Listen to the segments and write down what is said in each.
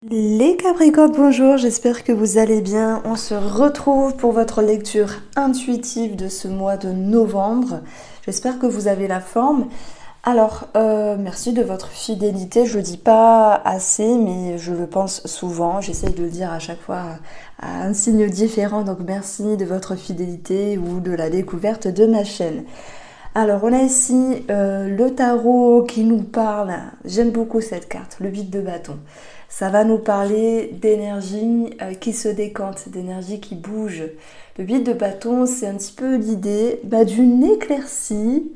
Les Capricornes, bonjour, j'espère que vous allez bien. On se retrouve pour votre lecture intuitive de ce mois de novembre. J'espère que vous avez la forme. Alors, merci de votre fidélité. Je le dis pas assez, mais je le pense souvent. J'essaye de le dire à chaque fois à un signe différent. Donc, merci de votre fidélité ou de la découverte de ma chaîne. Alors, on a ici le tarot qui nous parle. J'aime beaucoup cette carte, le 8 de bâton. Ça va nous parler d'énergie qui se décante, d'énergie qui bouge. Le 8 de bâton, c'est un petit peu l'idée d'une éclaircie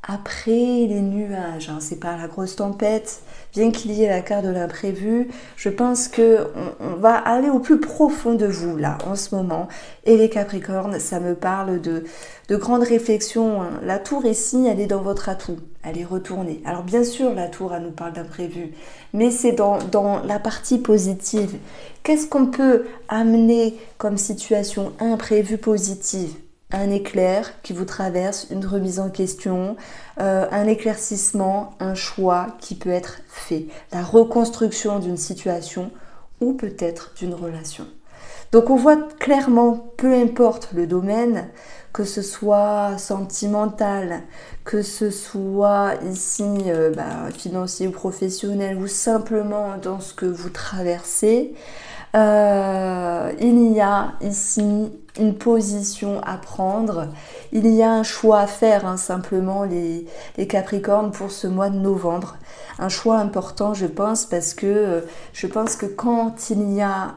après les nuages. Hein. C'est pas la grosse tempête, bien qu'il y ait la carte de l'imprévu. Je pense que on va aller au plus profond de vous là en ce moment. Et les Capricornes, ça me parle de grandes réflexions. Hein. La tour ici, elle est dans votre atout. Elle est retournée. Alors bien sûr, la tour, elle nous parle d'imprévu, mais c'est dans la partie positive. Qu'est-ce qu'on peut amener comme situation imprévue positive? Un éclair qui vous traverse, une remise en question, un éclaircissement, un choix qui peut être fait, la reconstruction d'une situation ou peut-être d'une relation. Donc on voit clairement, peu importe le domaine, que ce soit sentimental, que ce soit ici financier ou professionnel ou simplement dans ce que vous traversez, il y a ici une position à prendre, il y a un choix à faire, hein, simplement les Capricornes pour ce mois de novembre. Un choix important, je pense, parce que je pense que quand il y a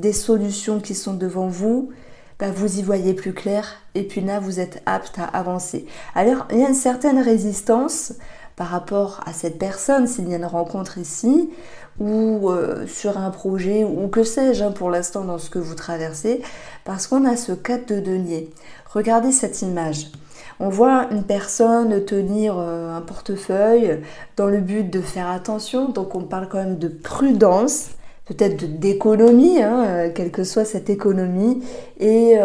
des solutions qui sont devant vous, vous y voyez plus clair et puis là vous êtes apte à avancer. Alors il y a une certaine résistance par rapport à cette personne, s'il y a une rencontre ici, ou sur un projet, ou que sais-je, hein, pour l'instant dans ce que vous traversez, parce qu'on a ce 4 de denier. Regardez cette image. On voit une personne tenir un portefeuille dans le but de faire attention, donc on parle quand même de prudence, peut-être d'économie, hein, quelle que soit cette économie, et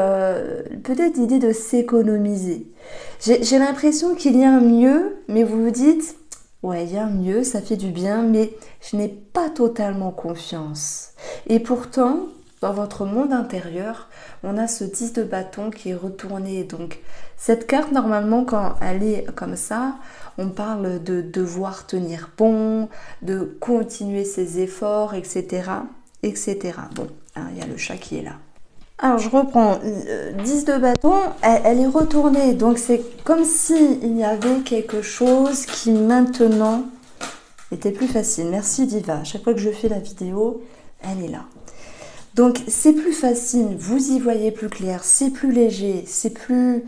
peut-être l'idée de s'économiser. J'ai l'impression qu'il y a un mieux, mais vous vous dites, ouais, il y a un mieux, ça fait du bien, mais je n'ai pas totalement confiance. Et pourtant, dans votre monde intérieur, on a ce 10 de bâton qui est retourné. Donc, cette carte, normalement, quand elle est comme ça, on parle de devoir tenir bon, de continuer ses efforts, etc., etc. Bon, hein, il y a le chat qui est là. Alors je reprends, 10 de bâton, elle est retournée, donc c'est comme s'il y avait quelque chose qui maintenant était plus facile. Merci Diva, à chaque fois que je fais la vidéo, elle est là. Donc c'est plus facile, vous y voyez plus clair, c'est plus léger, c'est plus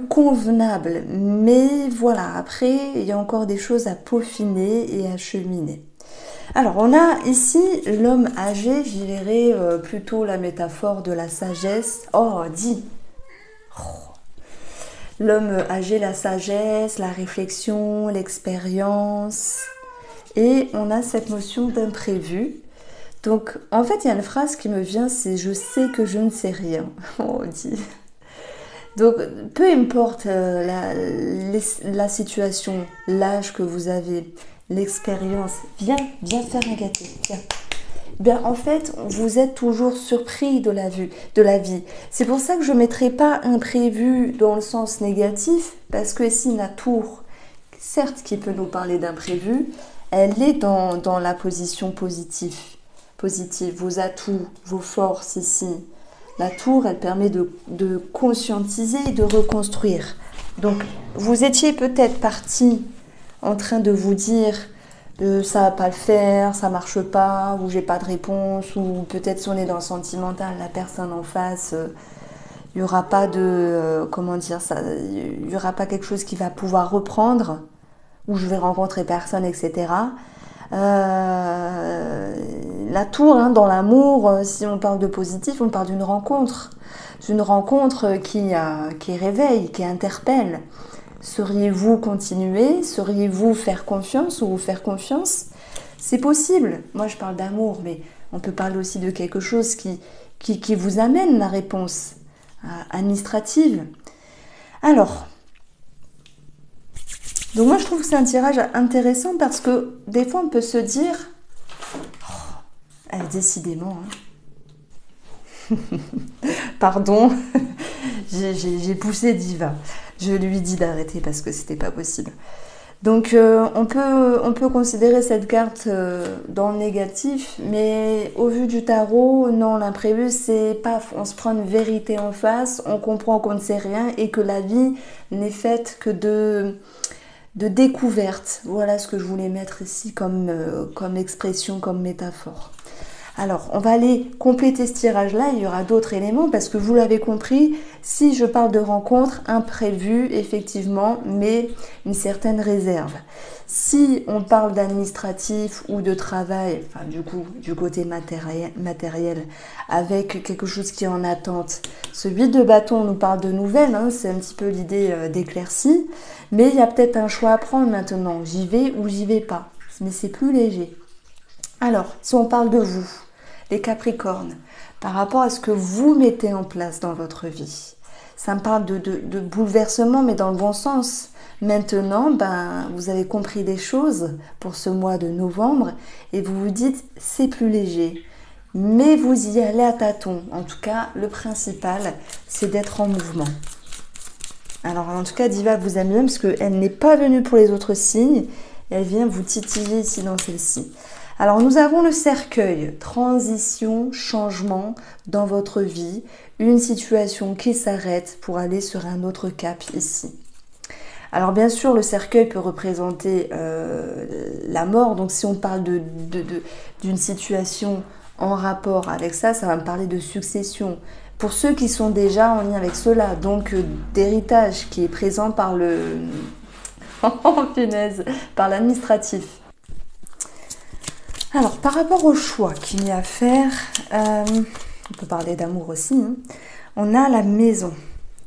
convenable. Mais voilà, après, il y a encore des choses à peaufiner et à cheminer. Alors, on a ici l'homme âgé, j'y verrai plutôt la métaphore de la sagesse. Oh, dit l'homme âgé, la sagesse, la réflexion, l'expérience. Et on a cette notion d'imprévu. Donc, en fait, il y a une phrase qui me vient, c'est « je sais que je ne sais rien ». Oh, dit. Donc, peu importe la situation, l'âge que vous avez, l'expérience, viens faire un gâteau, tiens. Bien, en fait, vous êtes toujours surpris de la vie. C'est pour ça que je ne mettrai pas imprévu dans le sens négatif, parce que ici, la tour, certes qui peut nous parler d'imprévu, elle est dans la position positive, vos atouts, vos forces ici. La tour, elle permet de conscientiser et de reconstruire. Donc, vous étiez peut-être parti en train de vous dire ça va pas le faire, ça marche pas, ou j'ai pas de réponse, ou peut-être si on est dans le sentimental, la personne en face, il n'y aura pas de, comment dire ça, il n'y aura pas quelque chose qui va pouvoir reprendre, ou je vais rencontrer personne, etc. La tour, hein, dans l'amour, si on parle de positif, on parle d'une rencontre qui réveille, qui interpelle. Sauriez-vous continuer? Sauriez-vous faire confiance ou vous faire confiance? C'est possible. Moi, je parle d'amour, mais on peut parler aussi de quelque chose qui vous amène la réponse administrative. Alors, donc moi, je trouve que c'est un tirage intéressant parce que des fois, on peut se dire Décidément. Hein. Pardon, j'ai poussé Diva. Je lui dis d'arrêter parce que c'était pas possible. Donc on peut considérer cette carte dans le négatif, mais au vu du tarot, non, l'imprévu c'est paf, on se prend une vérité en face, on comprend qu'on ne sait rien et que la vie n'est faite que de découverte. Voilà ce que je voulais mettre ici comme expression, comme métaphore. Alors, on va aller compléter ce tirage-là, il y aura d'autres éléments, parce que vous l'avez compris, si je parle de rencontres imprévues, effectivement, mais une certaine réserve. Si on parle d'administratif ou de travail, enfin du coup, du côté matériel, avec quelque chose qui est en attente, ce 8 de bâton nous parle de nouvelles, hein, c'est un petit peu l'idée d'éclaircie, mais il y a peut-être un choix à prendre maintenant, j'y vais ou j'y vais pas, mais c'est plus léger. Alors, si on parle de vous, les Capricornes, par rapport à ce que vous mettez en place dans votre vie, ça me parle de bouleversement, mais dans le bon sens. Maintenant, vous avez compris des choses pour ce mois de novembre et vous vous dites, c'est plus léger. Mais vous y allez à tâtons. En tout cas, le principal, c'est d'être en mouvement. Alors, en tout cas, Diva vous aime bien parce qu'elle n'est pas venue pour les autres signes. Elle vient vous titiller ici dans celle-ci. Alors, nous avons le cercueil, transition, changement dans votre vie, une situation qui s'arrête pour aller sur un autre cap ici. Alors, bien sûr, le cercueil peut représenter la mort. Donc, si on parle d'une situation en rapport avec ça, ça va me parler de succession. Pour ceux qui sont déjà en lien avec cela, donc d'héritage qui est présent par le... oh, punaise, par l'administratif. Alors, par rapport au choix qu'il y a à faire, on peut parler d'amour aussi, hein, on a la maison.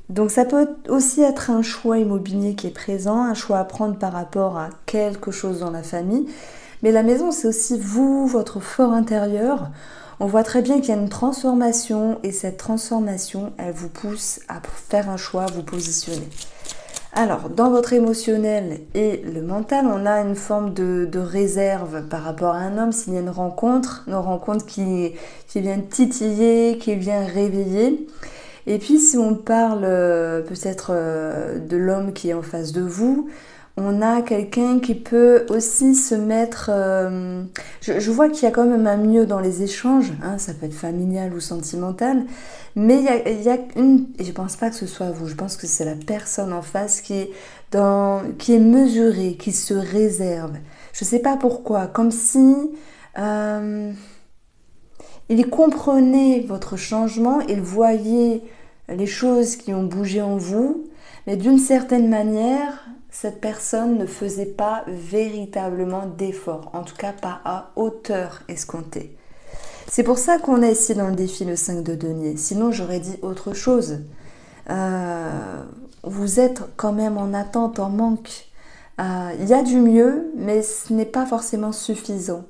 Donc, ça peut aussi être un choix immobilier qui est présent, un choix à prendre par rapport à quelque chose dans la famille. Mais la maison, c'est aussi vous, votre fort intérieur. On voit très bien qu'il y a une transformation et cette transformation, elle vous pousse à faire un choix, à vous positionner. Alors, dans votre émotionnel et le mental, on a une forme de réserve par rapport à un homme. S'il y a une rencontre qui vient titiller, qui vient réveiller. Et puis, si on parle peut-être de l'homme qui est en face de vous, on a quelqu'un qui peut aussi se mettre... je vois qu'il y a quand même un mieux dans les échanges, hein, ça peut être familial ou sentimental, mais il y a une... Et je ne pense pas que ce soit vous, je pense que c'est la personne en face qui est mesurée, qui se réserve. Je ne sais pas pourquoi, comme si... il comprenait votre changement, il voyait les choses qui ont bougé en vous, mais d'une certaine manière... cette personne ne faisait pas véritablement d'efforts, en tout cas pas à hauteur escomptée. C'est pour ça qu'on est ici dans le défi le 5 de denier, sinon j'aurais dit autre chose. Vous êtes quand même en attente, en manque. Il y a du mieux, mais ce n'est pas forcément suffisant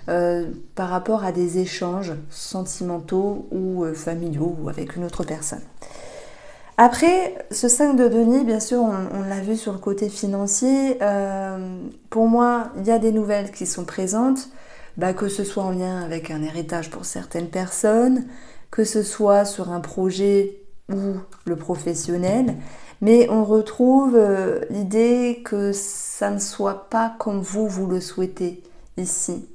par rapport à des échanges sentimentaux ou familiaux ou avec une autre personne. Après, ce 5 de denier, bien sûr, on l'a vu sur le côté financier. Pour moi, il y a des nouvelles qui sont présentes, que ce soit en lien avec un héritage pour certaines personnes, que ce soit sur un projet ou le professionnel. Mais on retrouve l'idée que ça ne soit pas comme vous le souhaitez ici.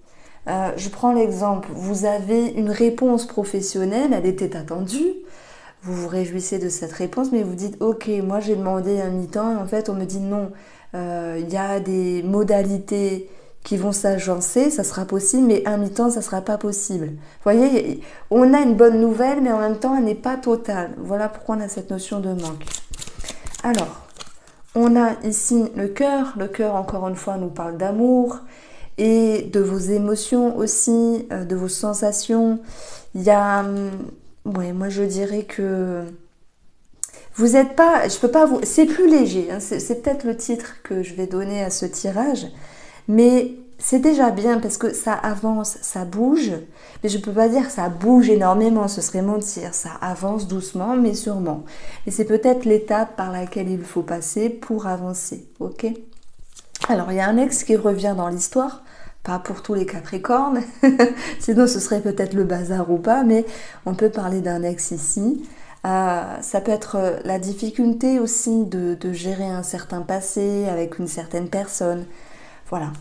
Je prends l'exemple, vous avez une réponse professionnelle, elle était attendue. Vous vous réjouissez de cette réponse, mais vous dites « Ok, moi j'ai demandé un mi-temps et en fait on me dit non, il y a des modalités qui vont s'agencer, ça sera possible, mais un mi-temps ça ne sera pas possible. » Vous voyez, on a une bonne nouvelle, mais en même temps elle n'est pas totale. Voilà pourquoi on a cette notion de manque. Alors, on a ici le cœur. Le cœur, encore une fois, nous parle d'amour et de vos émotions aussi, de vos sensations. Il y a... ouais, moi je dirais que vous n'êtes pas, je peux pas vous, c'est plus léger, hein, c'est peut-être le titre que je vais donner à ce tirage, mais c'est déjà bien parce que ça avance, ça bouge, mais je peux pas dire que ça bouge énormément, ce serait mentir, ça avance doucement mais sûrement. Et c'est peut-être l'étape par laquelle il faut passer pour avancer, ok? Alors il y a un ex qui revient dans l'histoire, Pas pour tous les Capricornes, sinon ce serait peut-être le bazar ou pas, mais on peut parler d'un ex ici. Ça peut être la difficulté aussi de gérer un certain passé avec une certaine personne. Voilà.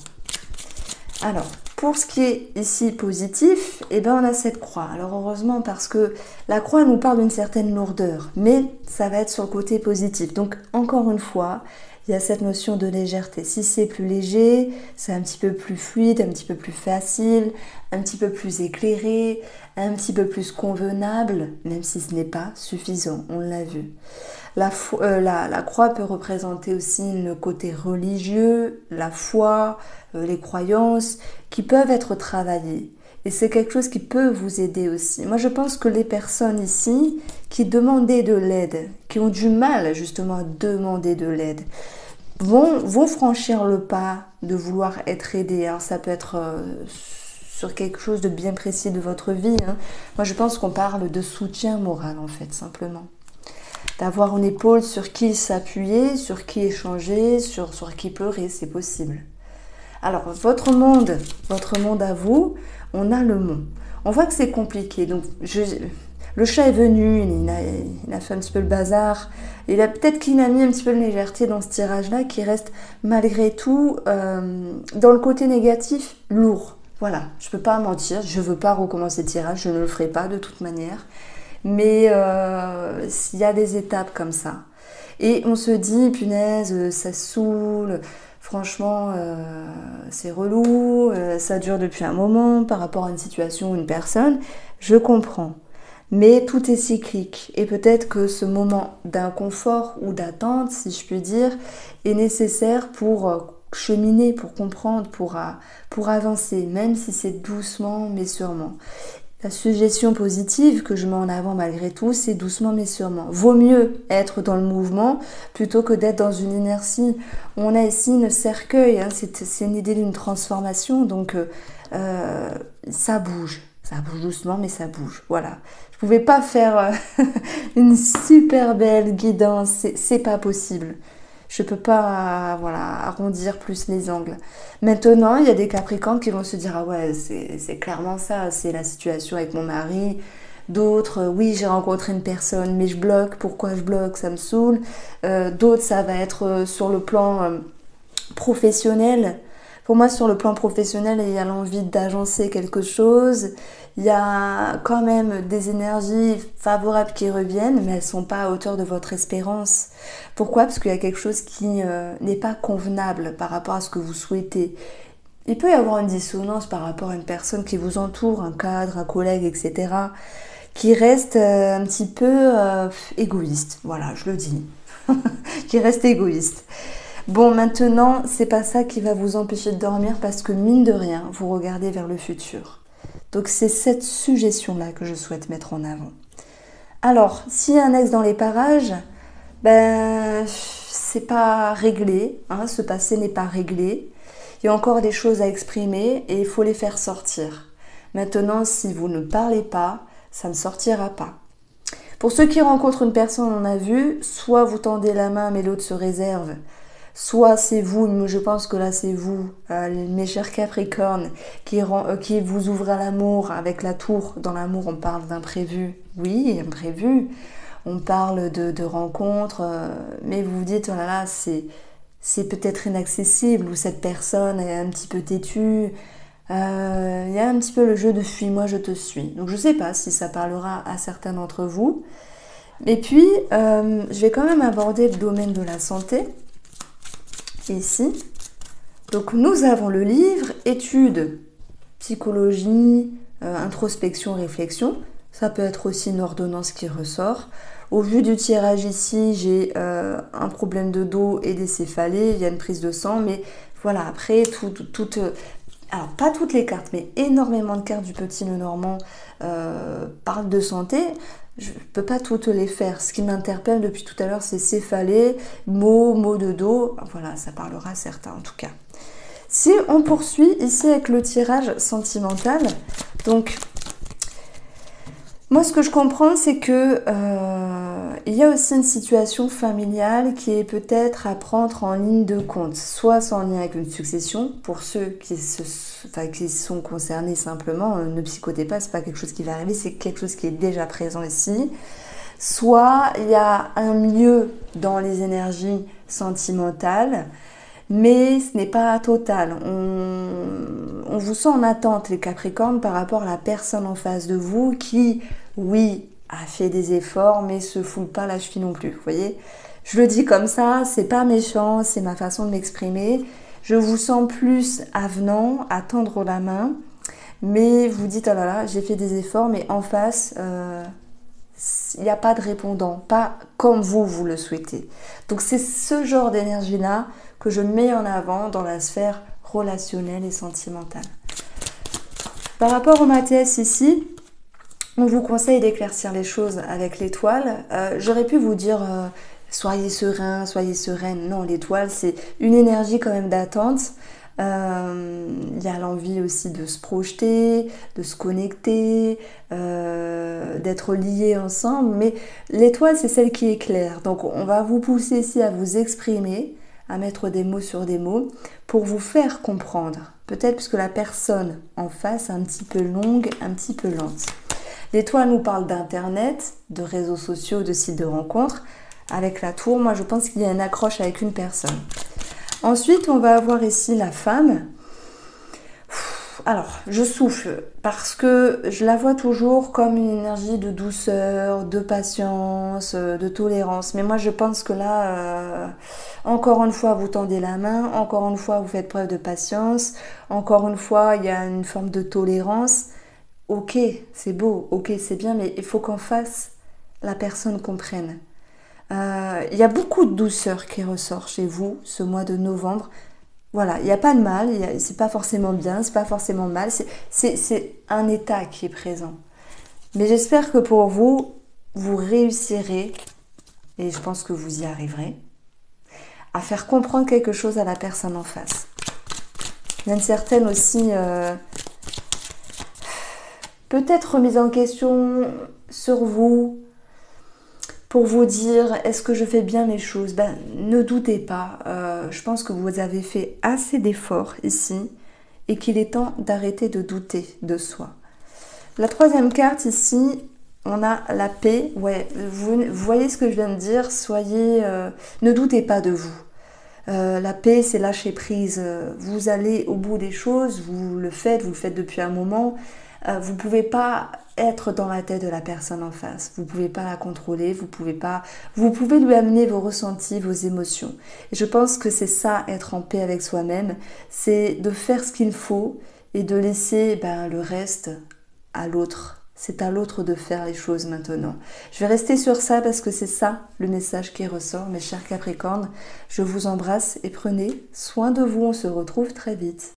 Alors, pour ce qui est ici positif, eh ben on a cette croix. Alors heureusement parce que la croix nous parle d'une certaine lourdeur, mais ça va être sur le côté positif. Donc encore une fois, il y a cette notion de légèreté. Si c'est plus léger, c'est un petit peu plus fluide, un petit peu plus facile, un petit peu plus éclairé, un petit peu plus convenable, même si ce n'est pas suffisant, on l'a vu. La croix peut représenter aussi le côté religieux, la foi, les croyances qui peuvent être travaillées. Et c'est quelque chose qui peut vous aider aussi. Moi, je pense que les personnes ici qui demandaient de l'aide, qui ont du mal justement à demander de l'aide, vont franchir le pas de vouloir être aidées. Alors, ça peut être sur quelque chose de bien précis de votre vie. Moi, je pense qu'on parle de soutien moral, en fait, simplement. D'avoir une épaule sur qui s'appuyer, sur qui échanger, sur qui pleurer, c'est possible. Alors, votre monde à vous, on a le mont. On voit que c'est compliqué. Donc, le chat est venu, il a fait un petit peu le bazar. Peut-être qu'il a mis un petit peu de légèreté dans ce tirage-là, qui reste malgré tout, dans le côté négatif, lourd. Voilà, je ne peux pas mentir, je ne veux pas recommencer le tirage, je ne le ferai pas de toute manière. Mais il y a des étapes comme ça. Et on se dit, punaise, ça saoule, franchement, c'est relou, ça dure depuis un moment par rapport à une situation ou une personne. Je comprends. Mais tout est cyclique. Et peut-être que ce moment d'inconfort ou d'attente, si je puis dire, est nécessaire pour cheminer, pour comprendre, pour avancer, même si c'est doucement mais sûrement. La suggestion positive que je mets en avant malgré tout, c'est doucement mais sûrement. Vaut mieux être dans le mouvement plutôt que d'être dans une inertie. On a ici un cercueil, c'est une idée d'une transformation, donc ça bouge. Ça bouge doucement, mais ça bouge. Voilà. Je pouvais pas faire une super belle guidance, c'est pas possible. Je peux pas arrondir plus les angles. Maintenant, il y a des Capricornes qui vont se dire « Ah ouais, c'est clairement ça, c'est la situation avec mon mari. » D'autres, oui, j'ai rencontré une personne, mais je bloque. Pourquoi je bloque? Ça me saoule. D'autres, ça va être sur le plan professionnel. Pour moi, sur le plan professionnel, il y a l'envie d'agencer quelque chose. Il y a quand même des énergies favorables qui reviennent, mais elles ne sont pas à hauteur de votre espérance. Pourquoi? Parce qu'il y a quelque chose qui n'est pas convenable par rapport à ce que vous souhaitez. Il peut y avoir une dissonance par rapport à une personne qui vous entoure, un cadre, un collègue, etc., qui reste un petit peu égoïste. Voilà, je le dis. Qui reste égoïste. Bon, maintenant, c'est pas ça qui va vous empêcher de dormir parce que, mine de rien, vous regardez vers le futur. Donc, c'est cette suggestion-là que je souhaite mettre en avant. Alors, s'il y a un ex dans les parages, c'est pas réglé, ce passé n'est pas réglé. Il y a encore des choses à exprimer et il faut les faire sortir. Maintenant, si vous ne parlez pas, ça ne sortira pas. Pour ceux qui rencontrent une personne, on a vu, soit vous tendez la main mais l'autre se réserve, soit c'est vous, mais je pense que là c'est vous, mes chers Capricornes, qui vous ouvrez à l'amour avec la tour. Dans l'amour, on parle d'imprévu. Oui, imprévu. On parle de rencontres, mais vous vous dites, oh là là, c'est peut-être inaccessible, ou cette personne est un petit peu têtue. Il y a un petit peu le jeu de fuis-moi, je te suis. Donc je ne sais pas si ça parlera à certains d'entre vous. Et puis, je vais quand même aborder le domaine de la santé. Ici. Donc nous avons le livre études, psychologie, introspection, réflexion. Ça peut être aussi une ordonnance qui ressort. Au vu du tirage ici, j'ai un problème de dos et des céphalées, il y a une prise de sang, mais voilà, après, alors pas toutes les cartes, mais énormément de cartes du Petit Lenormand parlent de santé. Je ne peux pas toutes les faire. Ce qui m'interpelle depuis tout à l'heure, c'est céphalée, maux de dos. Voilà, ça parlera à certains en tout cas. Si on poursuit ici avec le tirage sentimental, donc moi ce que je comprends, c'est que Il y a aussi une situation familiale qui est peut-être à prendre en ligne de compte. Soit c'est en lien avec une succession, pour ceux qui sont concernés simplement, ne psychotez pas, c'est pas quelque chose qui va arriver, c'est quelque chose qui est déjà présent ici. Soit il y a un milieu dans les énergies sentimentales, mais ce n'est pas total. On vous sent en attente, les Capricornes, par rapport à la personne en face de vous qui, oui, a fait des efforts, mais se foule pas la cheville non plus. Vous voyez, je le dis comme ça, c'est pas méchant, c'est ma façon de m'exprimer. Je vous sens plus avenant, à tendre la main, mais vous dites, oh là là, j'ai fait des efforts, mais en face, il n'y a pas de répondant, pas comme vous le souhaitez. Donc c'est ce genre d'énergie-là que je mets en avant dans la sphère relationnelle et sentimentale. Par rapport au Mathias ici, on vous conseille d'éclaircir les choses avec l'étoile. J'aurais pu vous dire soyez serein, soyez sereine. Non, l'étoile c'est une énergie quand même d'attente. Il y a l'envie aussi de se projeter, de se connecter, d'être liés ensemble. Mais l'étoile c'est celle qui éclaire. Donc on va vous pousser ici à vous exprimer, à mettre des mots sur des mots pour vous faire comprendre. Peut-être puisque la personne en face est un petit peu longue, un petit peu lente. L'étoile nous parle d'internet, de réseaux sociaux, de sites de rencontres. Avec la tour, moi je pense qu'il y a une accroche avec une personne. Ensuite, on va avoir ici la femme. Alors, je souffle parce que je la vois toujours comme une énergie de douceur, de patience, de tolérance. Mais moi, je pense que là, encore une fois, vous tendez la main, encore une fois, vous faites preuve de patience, encore une fois, il y a une forme de tolérance. Ok, c'est beau, ok, c'est bien, mais il faut qu'en face, la personne comprenne. Il y a beaucoup de douceur qui ressort chez vous ce mois de novembre. Voilà, il n'y a pas de mal, c'est pas forcément bien, c'est pas forcément mal, c'est un état qui est présent. Mais j'espère que pour vous, vous réussirez, et je pense que vous y arriverez, à faire comprendre quelque chose à la personne en face. Il y a une certaine aussi, peut-être remise en question sur vous, pour vous dire, est-ce que je fais bien les choses? Ben, ne doutez pas, je pense que vous avez fait assez d'efforts ici et qu'il est temps d'arrêter de douter de soi. La troisième carte ici, on a la paix. Ouais, vous voyez ce que je viens de dire, ne doutez pas de vous. La paix, c'est lâcher prise. Vous allez au bout des choses, vous le faites depuis un moment. Vous ne pouvez pas être dans la tête de la personne en face. Vous ne pouvez pas la contrôler, vous pouvez lui amener vos ressentis, vos émotions. Et je pense que c'est ça, être en paix avec soi-même, c'est de faire ce qu'il faut et de laisser le reste à l'autre. C'est à l'autre de faire les choses maintenant. Je vais rester sur ça parce que c'est ça le message qui ressort, mes chers Capricornes. Je vous embrasse et prenez soin de vous. On se retrouve très vite.